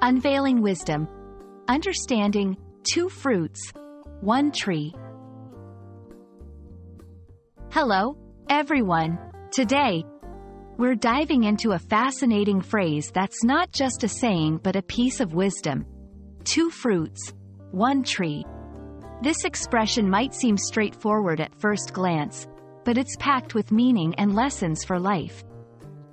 Unveiling Wisdom. Understanding 2 fruits, 1 tree. Hello, everyone. Today, we're diving into a fascinating phrase that's not just a saying but a piece of wisdom. 2 fruits, 1 tree. This expression might seem straightforward at first glance, but it's packed with meaning and lessons for life.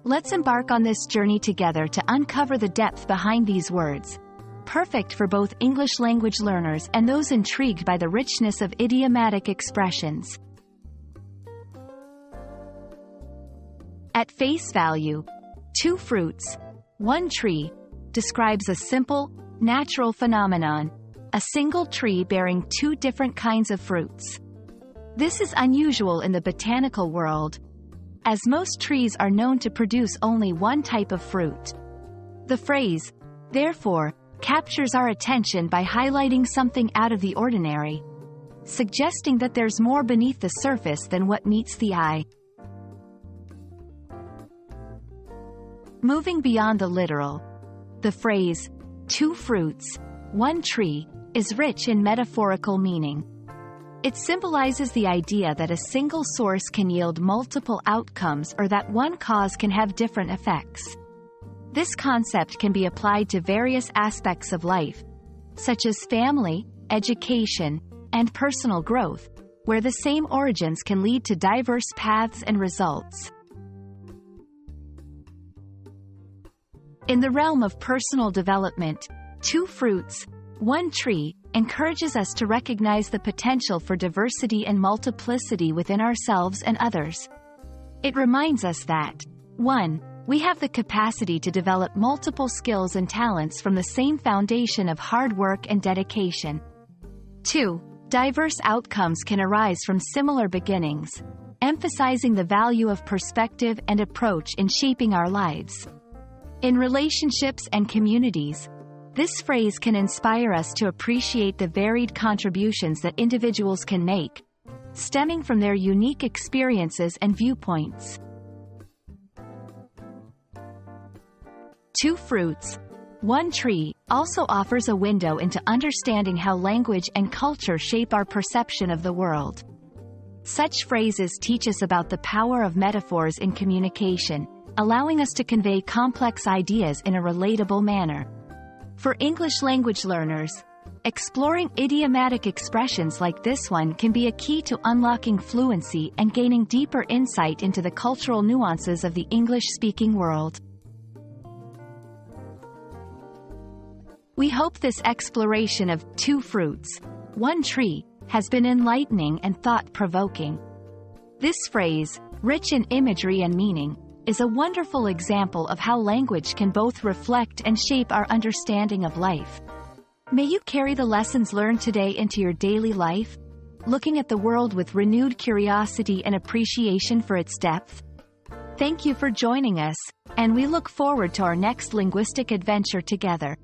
Let's embark on this journey together to uncover the depth behind these words, perfect for both English language learners and those intrigued by the richness of idiomatic expressions. At face value, 2 fruits, 1 tree describes a simple, natural phenomenon, a single tree bearing 2 different kinds of fruits. This is unusual in the botanical world, as most trees are known to produce only 1 type of fruit. The phrase, therefore, captures our attention by highlighting something out of the ordinary, suggesting that there's more beneath the surface than what meets the eye. Moving beyond the literal, the phrase, 2 fruits, 1 tree, is rich in metaphorical meaning. It symbolizes the idea that a single source can yield multiple outcomes or that one cause can have different effects. This concept can be applied to various aspects of life, such as family, education, and personal growth, where the same origins can lead to diverse paths and results. In the realm of personal development, 2 fruits, 1 tree encourages us to recognize the potential for diversity and multiplicity within ourselves and others. It reminds us that 1. We have the capacity to develop multiple skills and talents from the same foundation of hard work and dedication. 2. Diverse outcomes can arise from similar beginnings, emphasizing the value of perspective and approach in shaping our lives. In relationships and communities, this phrase can inspire us to appreciate the varied contributions that individuals can make, stemming from their unique experiences and viewpoints. 2 fruits, 1 tree also offers a window into understanding how language and culture shape our perception of the world. Such phrases teach us about the power of metaphors in communication, allowing us to convey complex ideas in a relatable manner. For English language learners, exploring idiomatic expressions like this one can be a key to unlocking fluency and gaining deeper insight into the cultural nuances of the English-speaking world. We hope this exploration of 2 fruits, 1 tree, has been enlightening and thought-provoking. This phrase, rich in imagery and meaning, is a wonderful example of how language can both reflect and shape our understanding of life. May you carry the lessons learned today into your daily life, looking at the world with renewed curiosity and appreciation for its depth. Thank you for joining us, and we look forward to our next linguistic adventure together.